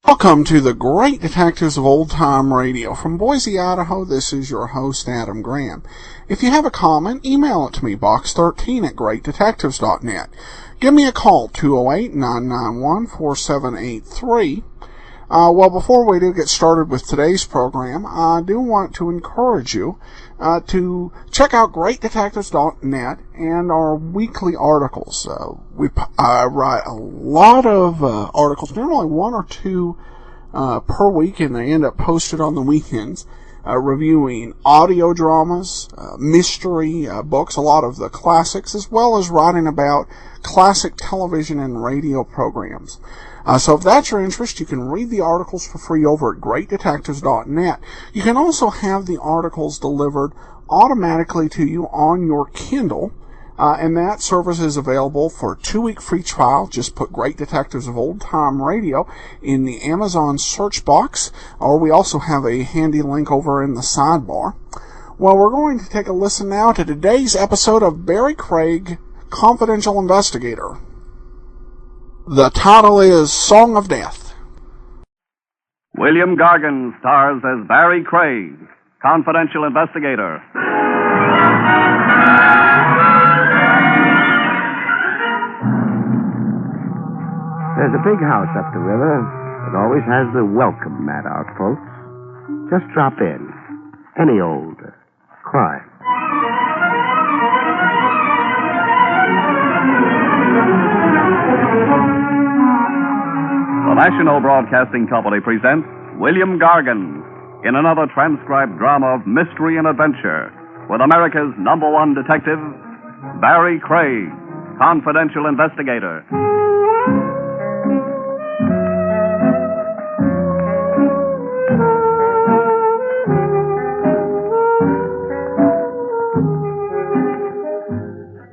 Welcome to the Great Detectives of Old Time Radio. From Boise, Idaho, this is your host, Adam Graham. If you have a comment, email it to me, box13@greatdetectives.net. Give me a call, 208-991-4783. Well, before we do get started with today's program, I do want to encourage you to check out greatdetectives.net and our weekly articles. I write a lot of articles, normally one or two per week, and they end up posted on the weekends, reviewing audio dramas, mystery books, a lot of the classics, as well as writing about classic television and radio programs. So if that's your interest, you can read the articles for free over at greatdetectives.net. You can also have the articles delivered automatically to you on your Kindle, and that service is available for a 2-week free trial. Just put Great Detectives of Old Time Radio in the Amazon search box, or we also have a handy link over in the sidebar. Well, we're going to take a listen now to today's episode of Barrie Craig, Confidential Investigator. The title is Song of Death. William Gargan stars as Barrie Craig, confidential investigator. There's a big house up the river that always has the welcome mat out, folks. Just drop in. Any old crime. The National Broadcasting Company presents William Gargan in another transcribed drama of mystery and adventure with America's #1 detective, Barrie Craig, confidential investigator.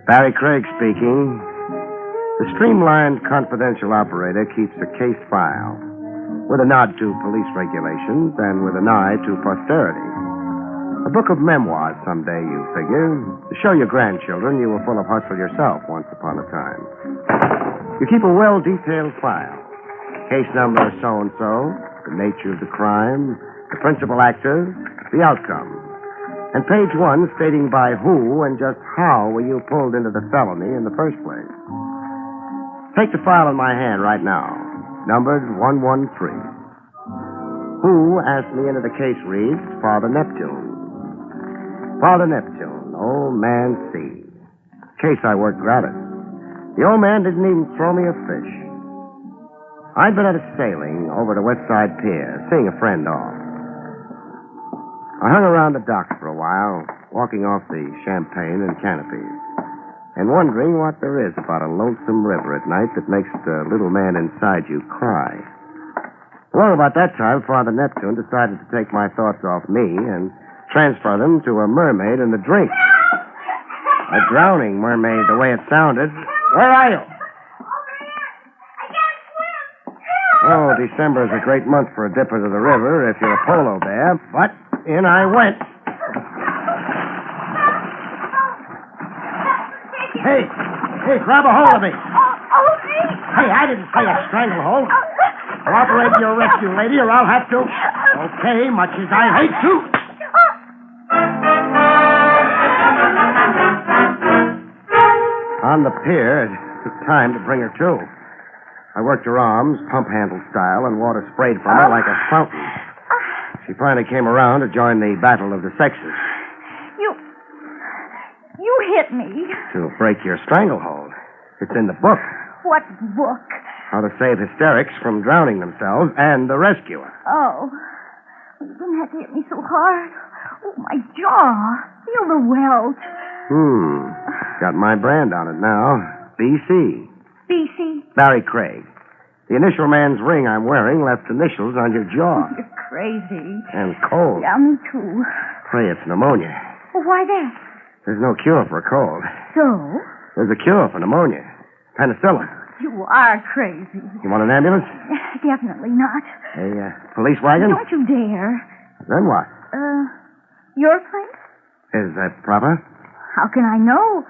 Barrie Craig speaking. The streamlined confidential operator keeps a case file with a nod to police regulations and with an eye to posterity. A book of memoirs someday, you figure, to show your grandchildren you were full of hustle yourself once upon a time. You keep a well-detailed file. Case number so-and-so, the nature of the crime, the principal actor, the outcome. And page 1 stating by who and just how were you pulled into the felony in the first place. Take the file in my hand right now, numbered 113. Who asked me into the case reads Father Neptune. Father Neptune, old man C. Case I worked gratis. The old man didn't even throw me a fish. I'd been at a sailing over to West Side Pier, seeing a friend off. I hung around the dock for a while, walking off the champagne and canopies, and wondering what there is about a lonesome river at night that makes the little man inside you cry. Well, about that time, Father Neptune decided to take my thoughts off me and transfer them to a mermaid and the drink. A drowning mermaid, the way it sounded. Where are you? Oh, December is a great month for a dip into the river if you're a polo bear, but in I went. Hey, grab a hold of me. Hey, I didn't say a stranglehold. Cooperate your rescue, lady, or I'll have to. Okay, much as I hate to. On the pier, it took time to bring her to. I worked her arms, pump handle style, and water sprayed from her like a fountain. She finally came around to join the battle of the sexes. You hit me. To break your stranglehold. It's in the book. What book? How to save hysterics from drowning themselves and the rescuer. Oh. You didn't have to hit me so hard. Oh, my jaw. Feel the welt. Got my brand on it now. BC. BC? Barrie Craig. The initial man's ring I'm wearing left initials on your jaw. You're crazy. And cold. Yeah, me too. Pray it's pneumonia. Well, why that? There's no cure for a cold. So? There's a cure for pneumonia. Penicillin. You are crazy. You want an ambulance? Definitely not. A police wagon? Don't you dare. Then what? Your place? Is that proper? How can I know?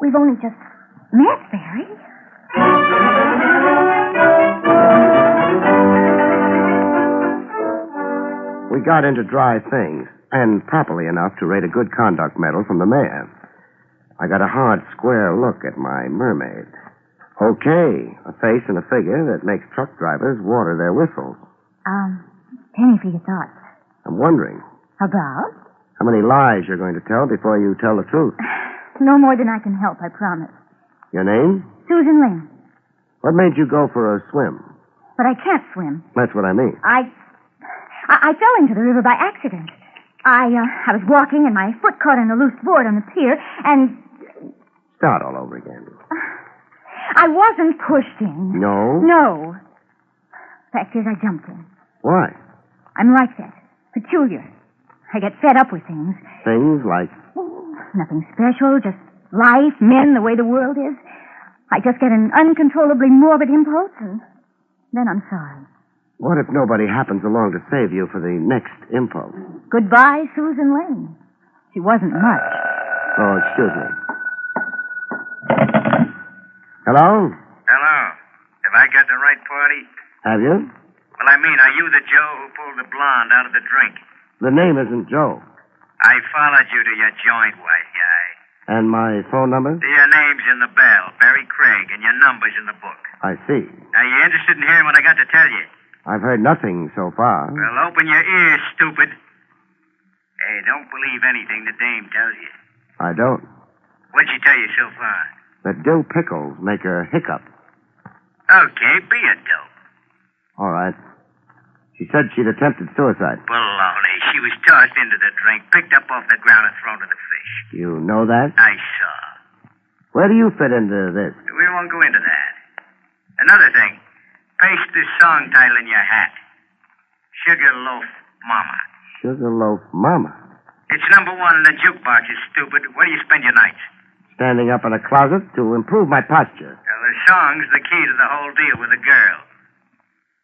We've only just met, Barrie. We got into dry things, and properly enough to rate a good conduct medal from the mayor. I got a hard, square look at my mermaid. Okay, a face and a figure that makes truck drivers water their whistles. Penny for your thoughts. I'm wondering About? how many lies you're going to tell before you tell the truth. No more than I can help, I promise. Your name? Susan Lynn. What made you go for a swim? But I can't swim. That's what I mean. I fell into the river by accident. I was walking and my foot caught on a loose board on the pier and... Start all over again. I wasn't pushed in. No? No. Fact is, I jumped in. Why? I'm like that. Peculiar. I get fed up with things. Things like... Nothing special, just life, men, the way the world is. I just get an uncontrollably morbid impulse, and then I'm sorry. What if nobody happens along to save you for the next impulse? Goodbye, Susan Lane. She wasn't much. Oh, excuse me. Hello? Hello. Have I got the right party? Have you? Well, I mean, are you the Joe who pulled the blonde out of the drink? The name isn't Joe. I followed you to your joint, white guy. And my phone number? Your name's in the bell, Barrie Craig, and your number's in the book. I see. Are you interested in hearing what I got to tell you? I've heard nothing so far. Well, open your ears, stupid. Hey, don't believe anything the dame tells you. I don't. What'd she tell you so far? That dill pickles make her hiccup. Okay, be a dope. All right. She said she'd attempted suicide. Baloney. She was tossed into the drink, picked up off the ground, and thrown to the fish. You know that? I saw. Where do you fit into this? We won't go into that. Another thing. Paste this song title in your hat. Sugarloaf Mama. Sugarloaf Mama. It's number one in the jukebox, you stupid. Where do you spend your nights? Standing up in a closet to improve my posture. Well, the song's the key to the whole deal with a girl.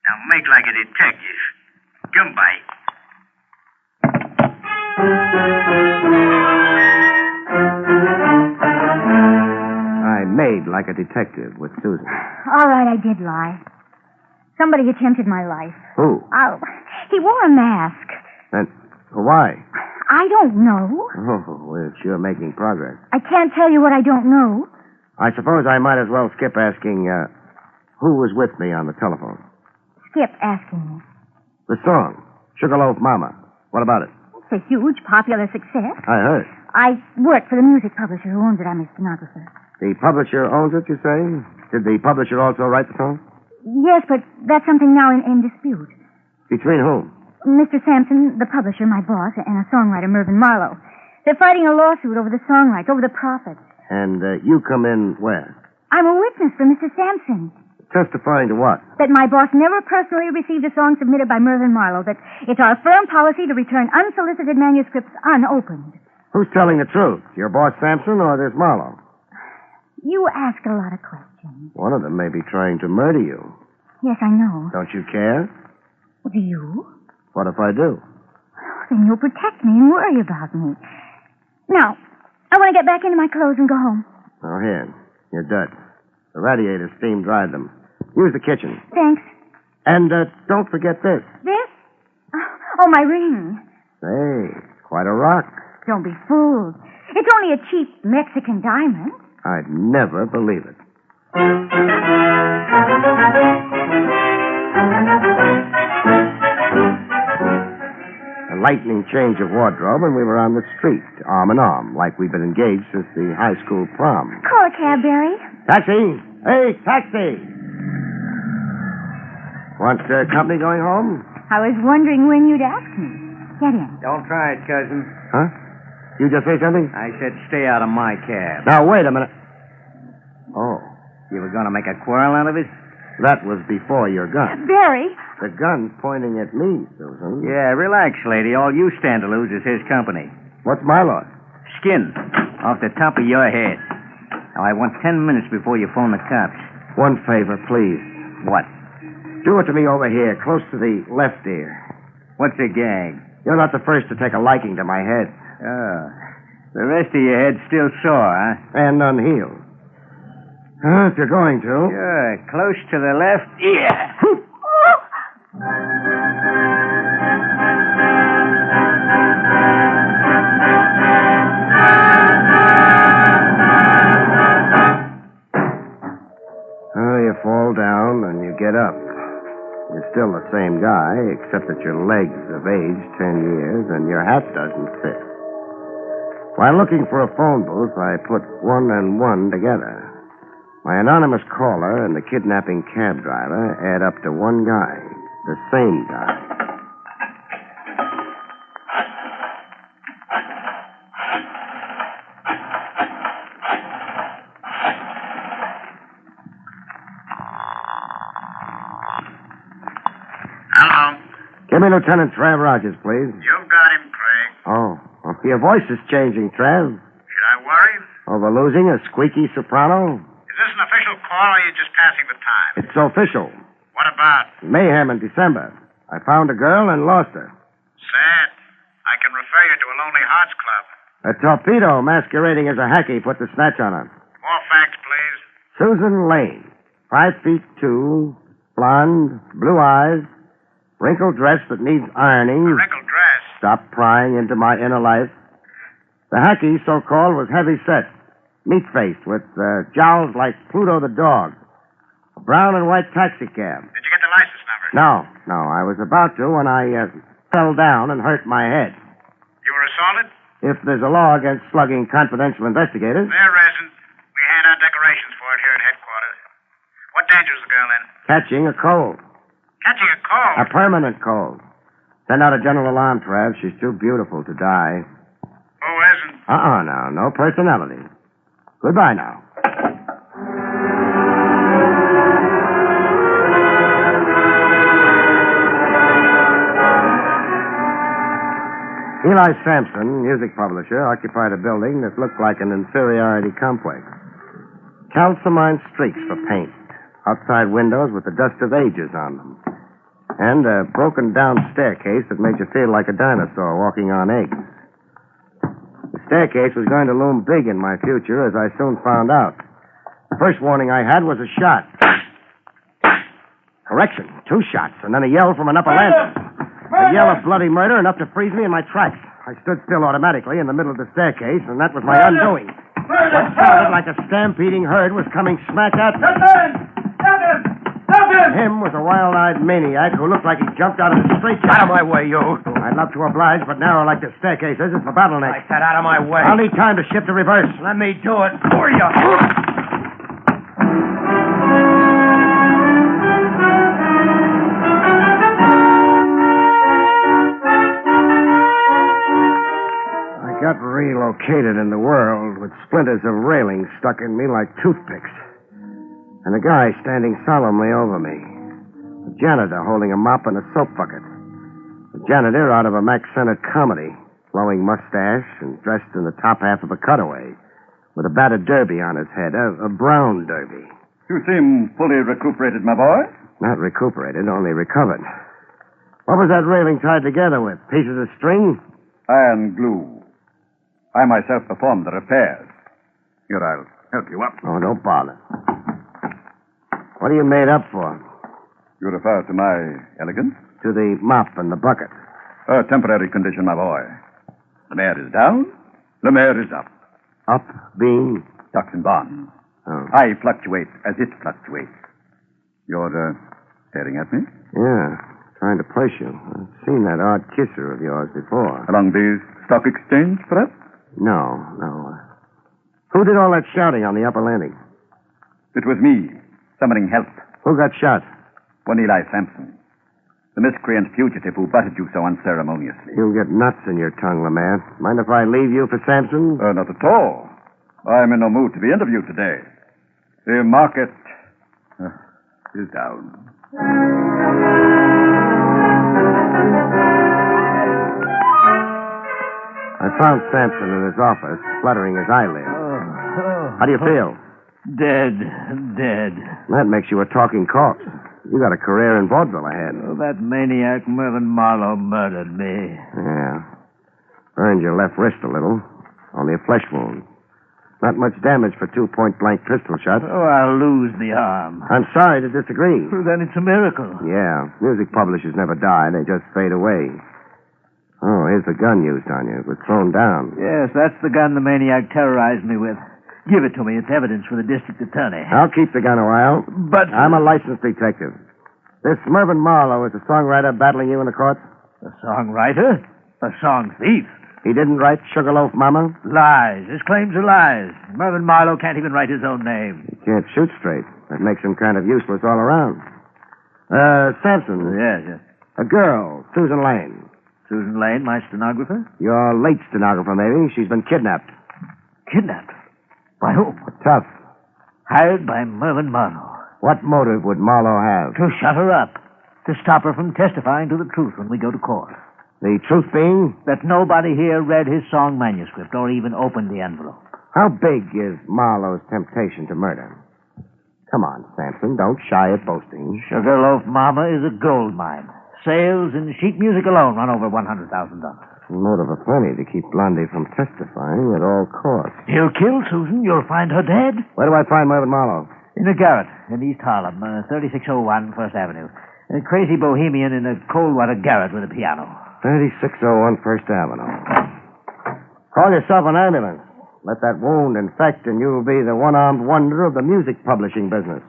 Now make like a detective. Goodbye. I made like a detective with Susan. All right, I did lie. Somebody attempted my life. Who? He wore a mask. And why? I don't know. Oh, we're sure making progress. I can't tell you what I don't know. I suppose I might as well skip asking, who was with me on the telephone? Skip asking me. The song, Sugarloaf Mama. What about it? It's a huge popular success. I heard. I work for the music publisher who owns it. I'm a stenographer. The publisher owns it, you say? Did the publisher also write the song? Yes, but that's something now in dispute. Between whom? Mr. Sampson, the publisher, my boss, and a songwriter, Mervyn Marlowe. They're fighting a lawsuit over the song rights, over the profits. And you come in where? I'm a witness for Mr. Sampson. Testifying to what? That my boss never personally received a song submitted by Mervyn Marlowe. That it's our firm policy to return unsolicited manuscripts unopened. Who's telling the truth? Your boss Sampson or this Marlowe? You ask a lot of questions. One of them may be trying to murder you. Yes, I know. Don't you care? Do you? What if I do? Then you'll protect me and worry about me. Now, I want to get back into my clothes and go home. Oh, here. Your duds. The radiator steam dried them. Use the kitchen. Thanks. And don't forget this. This? Oh, my ring. Hey, quite a rock. Don't be fooled. It's only a cheap Mexican diamond. I'd never believe it. A lightning change of wardrobe, and we were on the street, arm in arm, like we'd been engaged since the high school prom. Call a cab, Barrie. Taxi! Hey, taxi! Want company going home? I was wondering when you'd ask me. Get in. Don't try it, cousin. Huh? You just say something? I said stay out of my cab. Now, wait a minute. Oh. You were going to make a quarrel out of it? That was before your gun. Barrie. The gun's pointing at me, Susan. Yeah, relax, lady. All you stand to lose is his company. What's my loss? Skin off the top of your head. Now, I want 10 minutes before you phone the cops. One favor, please. What? Do it to me over here, close to the left ear. What's the gag? You're not the first to take a liking to my head. Oh. The rest of your head's still sore, huh? And unhealed. If you're going to. Sure. Close to the left ear. You fall down and you get up. You're still the same guy, except that your legs have aged 10 years and your hat doesn't fit. While looking for a phone booth, I put one and one together. My anonymous caller and the kidnapping cab driver add up to one guy, the same guy. Hello. Give me Lieutenant Trav Rogers, please. You've got him, Craig. Oh, your voice is changing, Trav. Should I worry? Over losing a squeaky soprano? Is this an official call or are you just passing the time? It's official. What about? Mayhem in December. I found a girl and lost her. Sad. I can refer you to a Lonely Hearts Club. A torpedo masquerading as a hacky put the snatch on her. More facts, please. Susan Lane, 5'2", blonde, blue eyes, wrinkled dress that needs ironing. A wrinkled dress. Stop prying into my inner life. The hacky, so-called, was heavy-set, meat-faced, with jowls like Pluto the dog. A brown and white taxi cab. Did you get the license number? No, I was about to when I fell down and hurt my head. You were assaulted? If there's a law against slugging confidential investigators. There isn't. We hand out decorations for it here at headquarters. What danger is the girl in? Catching a cold. Catching a cold? A permanent cold. Send out a general alarm, Trav. She's too beautiful to die. Who isn't? Now. No personality. Goodbye now. Eli Sampson, music publisher, occupied a building that looked like an inferiority complex. Calcimine streaks for paint. Outside windows with the dust of ages on them. And a broken-down staircase that made you feel like a dinosaur walking on eggs. The staircase was going to loom big in my future, as I soon found out. The first warning I had was a shot. Correction, 2 shots, and then a yell from an upper landing. A yell of bloody murder enough to freeze me in my tracks. I stood still automatically in the middle of the staircase, and that was my undoing. What sounded like a stampeding herd was coming smack at me. Him was a wild-eyed maniac who looked like he jumped out of the street. Out of my way, you. I'd love to oblige, but narrow like this staircase is, it's for bottleneck. I said out of my way. I'll need time to shift to reverse. Let me do it for you. I got relocated in the world with splinters of railing stuck in me like toothpicks. And a guy standing solemnly over me. A janitor holding a mop and a soap bucket. A janitor out of a Mack Sennett comedy, flowing mustache and dressed in the top half of a cutaway, with a battered derby on his head, a brown derby. You seem fully recuperated, my boy. Not recuperated, only recovered. What was that railing tied together with? Pieces of string? Iron glue. I myself performed the repairs. Here, I'll help you up. Oh, don't bother. What are you made up for? You refer to my elegance? To the mop and the bucket. A temporary condition, my boy. The mare is down, the mare is up. Up, being? Ducks and bonds. Oh. I fluctuate as it fluctuates. You're staring at me? Yeah, trying to place you. I've seen that odd kisser of yours before. Along the stock exchange, perhaps? No. Who did all that shouting on the upper landing? It was me, summoning help. Who got shot? One Eli Sampson. The miscreant fugitive who butted you so unceremoniously. You'll get nuts in your tongue, Lamar. Mind if I leave you for Sampson? Not at all. I'm in no mood to be interviewed today. The market Sit down. I found Sampson in his office, fluttering his eyelids. How do you feel? Dead. That makes you a talking corpse. You got a career in vaudeville ahead. Oh, that maniac Mervyn Marlowe murdered me. Yeah. Burned your left wrist a little. Only a flesh wound. Not much damage for 2 point-blank pistol shots. Oh, I'll lose the arm. I'm sorry to disagree. Well, then it's a miracle. Yeah. Music publishers never die. They just fade away. Oh, here's the gun used on you. It was thrown down. Yes, that's the gun the maniac terrorized me with. Give it to me. It's evidence for the district attorney. I'll keep the gun a while. But... I'm a licensed detective. This Mervyn Marlowe is a songwriter battling you in the courts? A songwriter? A song thief? He didn't write Sugarloaf Mama? Lies. His claims are lies. Mervyn Marlowe can't even write his own name. He can't shoot straight. That makes him kind of useless all around. Sampson. Yes. A girl, Susan Lane. Susan Lane, my stenographer? Your late stenographer, maybe. She's been kidnapped. Kidnapped? By whom? Tough. Hired by Mervyn Marlowe. What motive would Marlowe have? To shut her up. To stop her from testifying to the truth when we go to court. The truth being? That nobody here read his song manuscript or even opened the envelope. How big is Marlowe's temptation to murder? Come on, Sampson. Don't shy at boasting. Sugarloaf Mama is a gold mine. Sales in sheet music alone run over $100,000. Motive aplenty to keep Blondie from testifying at all costs. He'll kill Susan. You'll find her dead. Where do I find Mervyn Marlowe? In a garret in East Harlem, 3601 First Avenue. A crazy bohemian in a cold water garret with a piano. 3601 First Avenue. Call yourself an ambulance. Let that wound infect, and you'll be the one-armed wonder of the music publishing business.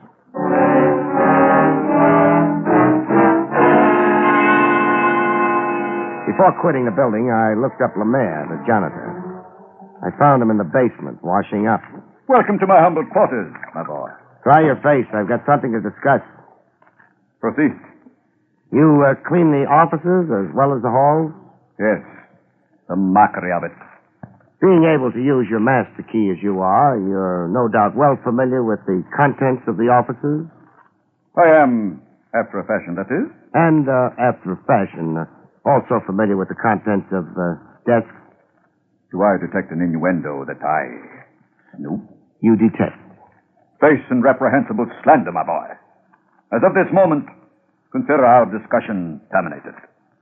Before quitting the building, I looked up Lemaire, the janitor. I found him in the basement, washing up. Welcome to my humble quarters, my boy. Dry your face. I've got something to discuss. Proceed. You clean the offices as well as the halls? Yes. The mockery of it. Being able to use your master key as you are, you're no doubt well familiar with the contents of the offices? I am, after a fashion, that is. And, after a fashion, also familiar with the contents of desks? Do I detect an innuendo that I snoop? You detect. Base and reprehensible slander, my boy. As of this moment, consider our discussion terminated.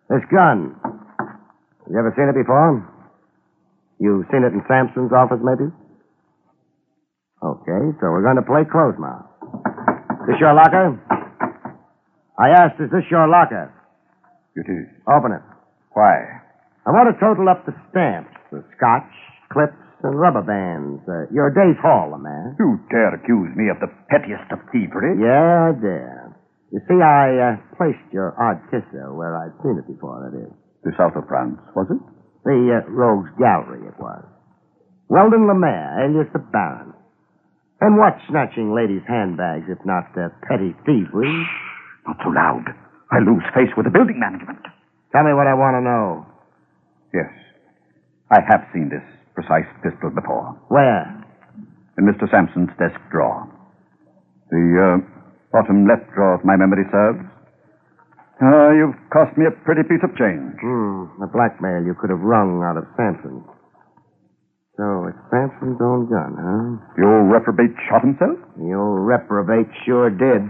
This gun. You ever seen it before? You've seen it in Sampson's office, maybe? Okay, so we're going to play close mouth. This your locker? I asked, is this your locker? It is. Open it. Why? I want to total up the stamps, the scotch, clips, and rubber bands. Your day's haul, man. You dare accuse me of the pettiest of thievery? Yeah, I dare. You see, I placed your odd kisser where I'd seen it before, that is. The south of France, was it? The Rogues Gallery, it was. Weldon Lemaire, alias the Baron. And what snatching ladies' handbags, if not petty thievery? Shh, not so loud. I lose face with the building management. Tell me what I want to know. Yes. I have seen this precise pistol before. Where? In Mr. Sampson's desk drawer. The bottom left drawer, if my memory serves. You've cost me a pretty piece of change. The blackmail you could have wrung out of Sampson. So it's Sampson's own gun, huh? The old reprobate shot himself? The old reprobate sure did.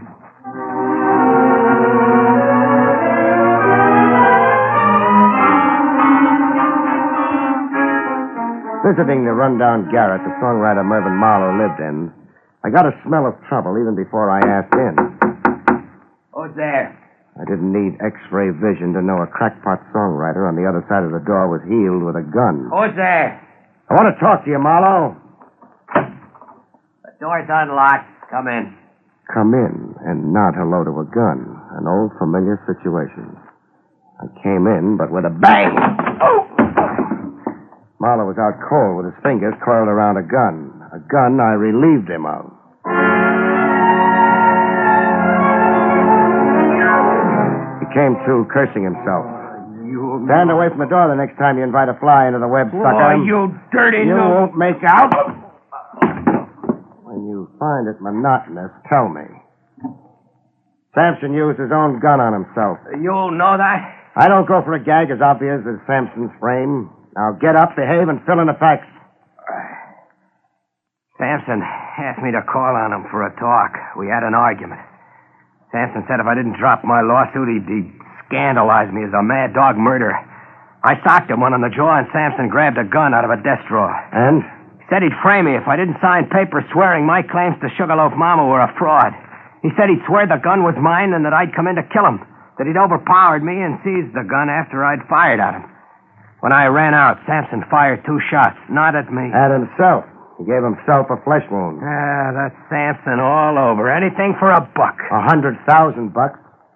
Visiting the rundown garret the songwriter Mervyn Marlowe lived in, I got a smell of trouble even before I asked in. Who's there? I didn't need X-ray vision to know a crackpot songwriter on the other side of the door was healed with a gun. Who's there? I want to talk to you, Marlowe. The door's unlocked. Come in. Come in and nod hello to a gun. An old familiar situation. I came in, but with a bang. Oh! Marlowe was out cold with his fingers coiled around a gun. A gun I relieved him of. He came to, cursing himself. Stand away from the door the next time you invite a fly into the web, sucker. Oh, you dirty You won't make out. When you find it monotonous, tell me. Samson used his own gun on himself. You know that? I don't go for a gag as obvious as Samson's frame. Now get up, behave, and fill in the facts. Samson asked me to call on him for a talk. We had an argument. Samson said if I didn't drop my lawsuit, he'd scandalize me as a mad dog murderer. I socked him one on the jaw, and Samson grabbed a gun out of a desk drawer. And? He said he'd frame me if I didn't sign papers swearing my claims to Sugarloaf Mama were a fraud. He said he'd swear the gun was mine and that I'd come in to kill him, that he'd overpowered me and seized the gun after I'd fired at him. When I ran out, Samson fired 2 shots, not at me. At himself. He gave himself a flesh wound. That's Samson all over. Anything for $1. $100,000.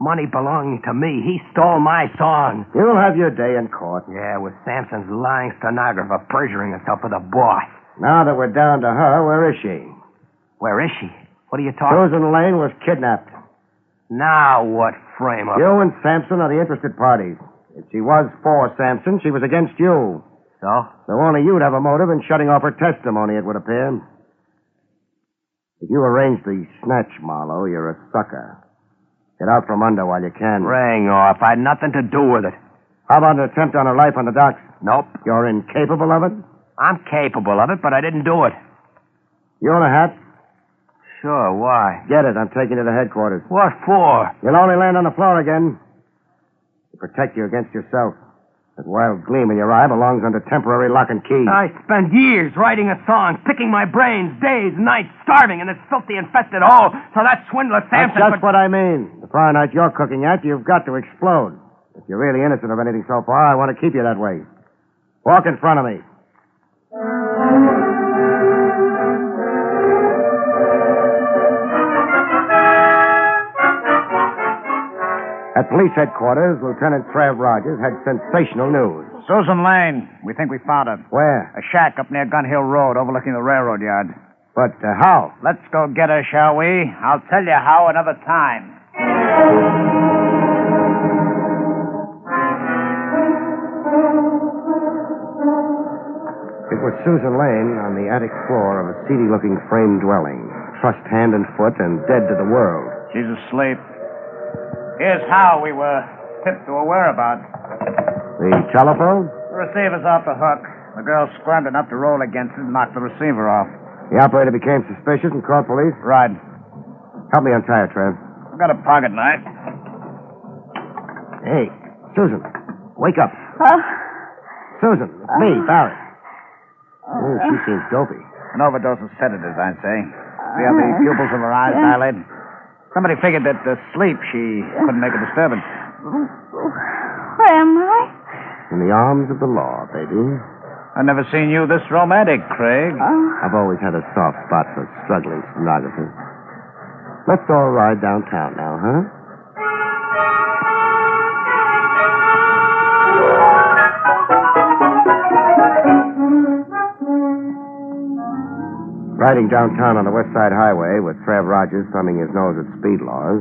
Money belonging to me. He stole my song. You'll have your day in court. Yeah, with Samson's lying stenographer perjuring herself with a boss. Now that we're down to her, where is she? Where is she? What are you talking? Susan Lane was kidnapped. Now what frame up? You and Samson are the interested parties. If she was for Samson, she was against you. So? So only you'd have a motive in shutting off her testimony, it would appear. If you arrange the snatch, Marlowe, you're a sucker. Get out from under while you can. Ring off. I had nothing to do with it. How about an attempt on her life on the docks? Nope. You're incapable of it? I'm capable of it, but I didn't do it. You own a hat? Sure, why? Get it. I'm taking you to headquarters. What for? You'll only land on the floor again. To protect you against yourself. That wild gleam in your eye belongs under temporary lock and key. I spent years writing a song, picking my brains, days, nights, starving in this filthy, infested hole. So that swindler Samson... That's just what I mean. The fire night you're cooking at, you've got to explode. If you're really innocent of anything so far, I want to keep you that way. Walk in front of me. At police headquarters, Lieutenant Trav Rogers had sensational news. Susan Lane. We think we found her. Where? A shack up near Gun Hill Road overlooking the railroad yard. But how? Let's go get her, shall we? I'll tell you how another time. It was Susan Lane on the attic floor of a seedy-looking frame dwelling, trussed hand and foot and dead to the world. She's asleep. Here's how we were tipped to her whereabouts. The telephone? The receiver's off the hook. The girl squirmed enough to roll against it and knock the receiver off. The operator became suspicious and called police? Right. Help me untie her, Trev. I've got a pocket knife. Hey, Susan, wake up. Huh? Susan, it's me, Barrie. Oh, she seems dopey. An overdose of sedatives, I'd say. See how the pupils of her eyes dilate? Somebody figured that sleep, she couldn't make a disturbance. Where am I? In the arms of the law, baby. I've never seen you this romantic, Craig. I've always had a soft spot for struggling stenographers. Let's all ride downtown now, huh? Riding downtown on the West Side Highway with Trav Rogers thumbing his nose at speed laws,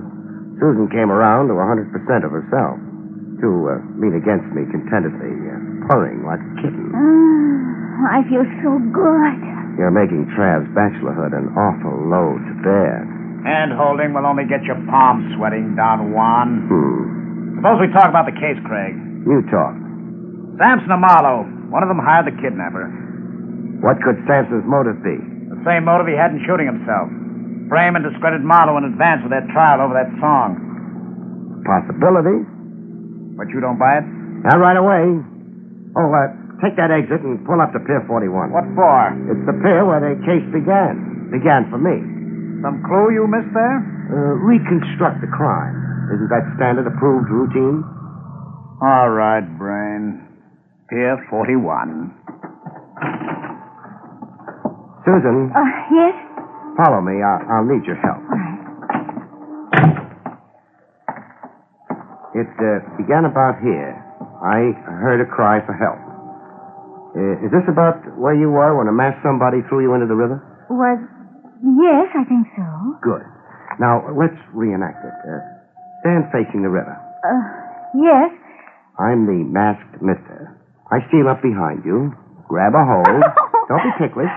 Susan came around to 100% of herself. To lean against me contentedly, purring like a kitten. I feel so good. You're making Trav's bachelorhood an awful load to bear. Hand-holding will only get your palms sweating, Don Juan. Suppose we talk about the case, Craig. You talk. Samson and Marlowe. One of them hired the kidnapper. What could Samson's motive be? The same motive he had in shooting himself. Frame and discredit Marlowe in advance of their trial over that song. Possibility. But you don't buy it? Not right away. Oh, take that exit and pull up to Pier 41. What for? It's the pier where the case began. Began for me. Some clue you missed there? Reconstruct the crime. Isn't that standard approved routine? All right, Brain. Pier 41. Susan. Yes? Follow me. I'll need your help. All right. It began about here. I heard a cry for help. Is this about where you were when a masked somebody threw you into the river? Yes, I think so. Good. Now, let's reenact it. Stand facing the river. Yes. I'm the masked mister. I steal up behind you, grab a hold. Don't be ticklish.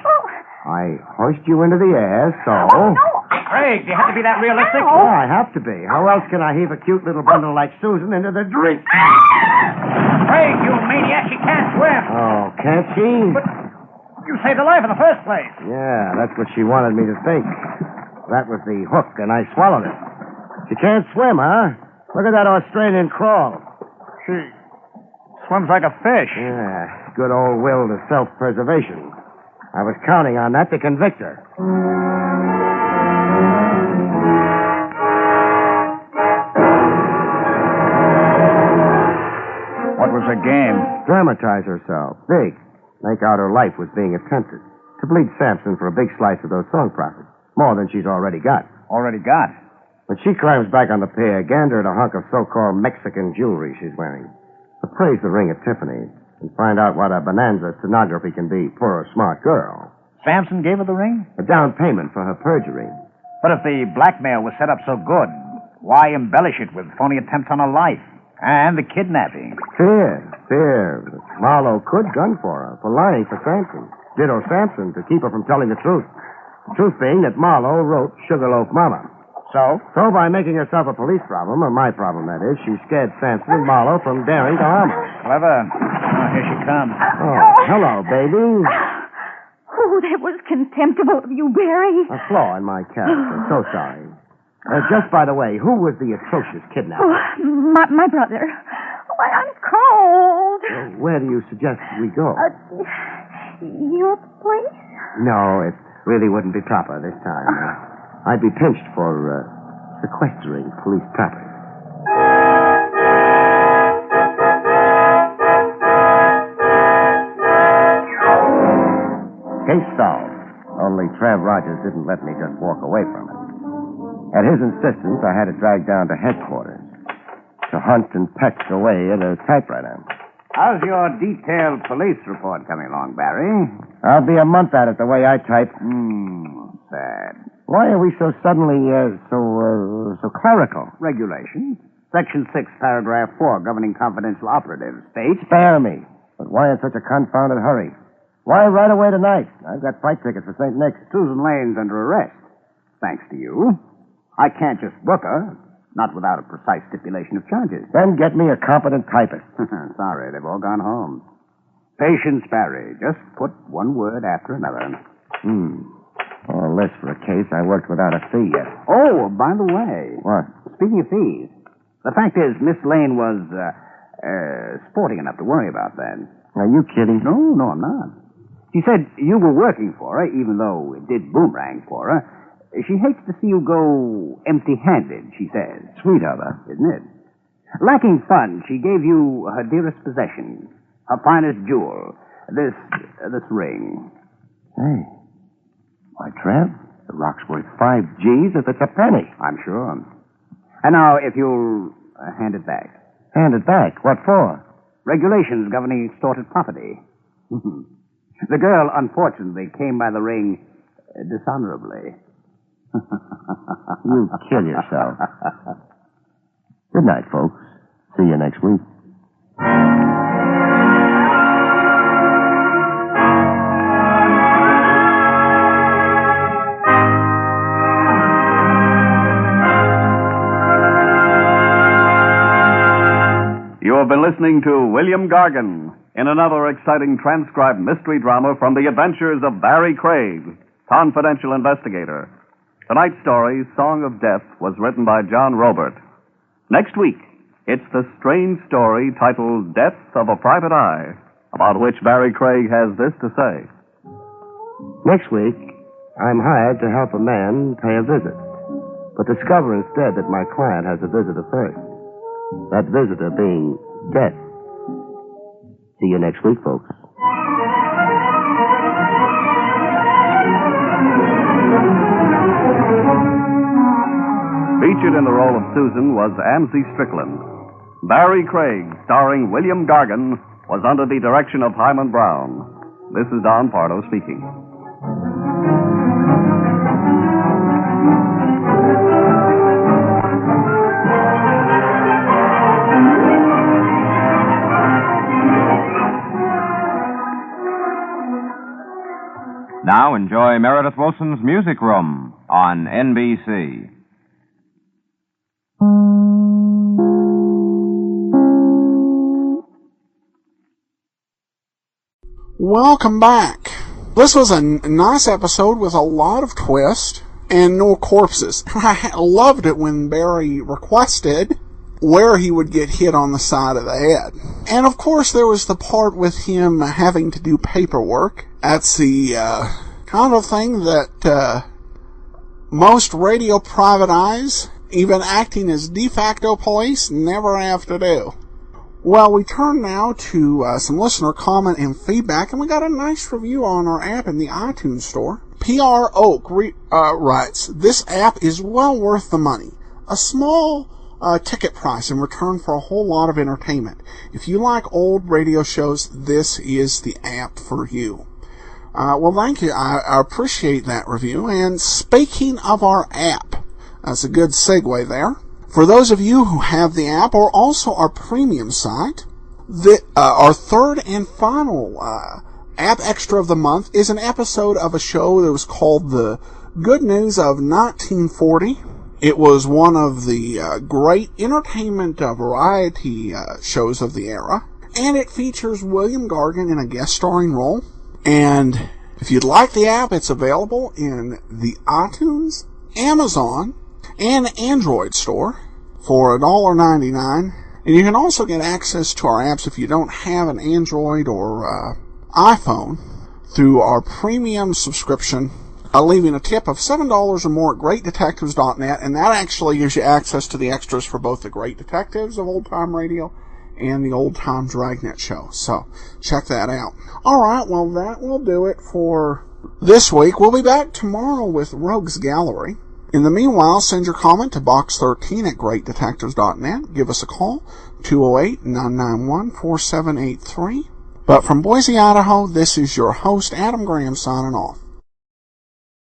I hoist you into the air, so... Oh, no. Craig! Craig, do you have to be that realistic? Oh, I have to be. How else can I heave a cute little bundle like Susan into the drink? Craig, you maniac, she can't swim. Oh, can't she? But you saved her life in the first place. Yeah, that's what she wanted me to think. That was the hook, and I swallowed it. She can't swim, huh? Look at that Australian crawl. She swims like a fish. Yeah, good old will to self-preservation. I was counting on that to convict her. What was the game? Dramatize herself. Big. Make out her life was being attempted. To bleed Sampson for a big slice of those song profits. More than she's already got. Already got. When she climbs back on the pier, gander at a hunk of so-called Mexican jewelry she's wearing. Appraise the ring at Tiffany's and find out what a bonanza stenography can be for a smart girl. Samson gave her the ring? A down payment for her perjury. But if the blackmail was set up so good, why embellish it with phony attempts on her life? And the kidnapping. Fear. Marlowe could gun for her, for lying for Sampson. Ditto Sampson to keep her from telling the truth. The truth being that Marlowe wrote Sugarloaf Mama. So? So by making herself a police problem, or my problem, that is, she scared Sampson and Marlowe from daring to harm her. Clever. Oh, here she comes. Oh, hello, baby. Oh, that was contemptible of you, Barrie. A flaw in my character. So sorry. Just by the way, who was the atrocious kidnapper? Oh, my brother. Oh, I'm cold. Where do you suggest we go? Your place? No, it really wouldn't be proper this time. I'd be pinched for sequestering police property. Case solved. Only Trav Rogers didn't let me just walk away from it. At his insistence, I had it dragged down to headquarters to hunt and peck away at a typewriter. How's your detailed police report coming along, Barrie? I'll be a month at it the way I type. Sad. Why are we so suddenly so clerical? Regulations. Section 6, paragraph 4, governing confidential operatives, states... Spare me. But why in such a confounded hurry? Why right away tonight? I've got flight tickets for St. Nick's. Susan Lane's under arrest. Thanks to you. I can't just book her, not without a precise stipulation of charges. Then get me a competent typist. Sorry, they've all gone home. Patience, Barrie. Just put one word after another. All this for a case I worked without a fee yet. Oh, by the way. What? Speaking of fees, the fact is Miss Lane was sporting enough to worry about that. Are you kidding? No, I'm not. She said you were working for her, even though it did boomerang for her. She hates to see you go empty-handed, she says. Sweet of her. Isn't it? Lacking funds, she gave you her dearest possession, her finest jewel, this ring. Hey. Why, Trev, the rock's worth 5 G's if it's a penny. I'm sure. And now, if you'll hand it back. Hand it back? What for? Regulations governing extorted property. The girl, unfortunately, came by the ring dishonorably. You kill yourself. Good night, folks. See you next week. You have been listening to William Gargan in another exciting transcribed mystery drama from the adventures of Barrie Craig, confidential investigator. Tonight's story, Song of Death, was written by John Robert. Next week, it's the strange story titled Death of a Private Eye, about which Barrie Craig has this to say. Next week, I'm hired to help a man pay a visit, but discover instead that my client has a visitor first. That visitor being death. See you next week, folks. Featured in the role of Susan was Amzie Strickland. Barrie Craig, starring William Gargan, was under the direction of Hyman Brown. This is Don Pardo speaking. Now enjoy Meredith Wilson's Music Room. on NBC. Welcome back. This was a nice episode with a lot of twists and no corpses. I loved it when Barrie requested where he would get hit on the side of the head. And of course there was the part with him having to do paperwork. That's the kind of thing that most radio private eyes, even acting as de facto police, never have to do. Well, we turn now to some listener comment and feedback, and we got a nice review on our app in the iTunes store. PR Oak writes, "This app is well worth the money. A small ticket price in return for a whole lot of entertainment. If you like old radio shows, this is the app for you." Well, thank you. I appreciate that review. And speaking of our app, that's a good segue there. For those of you who have the app or also our premium site, our third and final app extra of the month is an episode of a show that was called The Good News of 1940. It was one of the great entertainment variety shows of the era, and it features William Gargan in a guest starring role. And if you'd like the app, it's available in the iTunes, Amazon, and Android store for $1.99. And you can also get access to our apps if you don't have an Android or iPhone through our premium subscription, leaving a tip of $7 or more at greatdetectives.net, and that actually gives you access to the extras for both the Great Detectives of Old Time Radio and the Old Time Dragnet show. So check that out. Alright, well that will do it for this week. We'll be back tomorrow with Rogues Gallery. In the meanwhile, send your comment to box13 at greatdetectives.net. Give us a call, 208-991-4783. But from Boise, Idaho, this is your host, Adam Graham, signing off.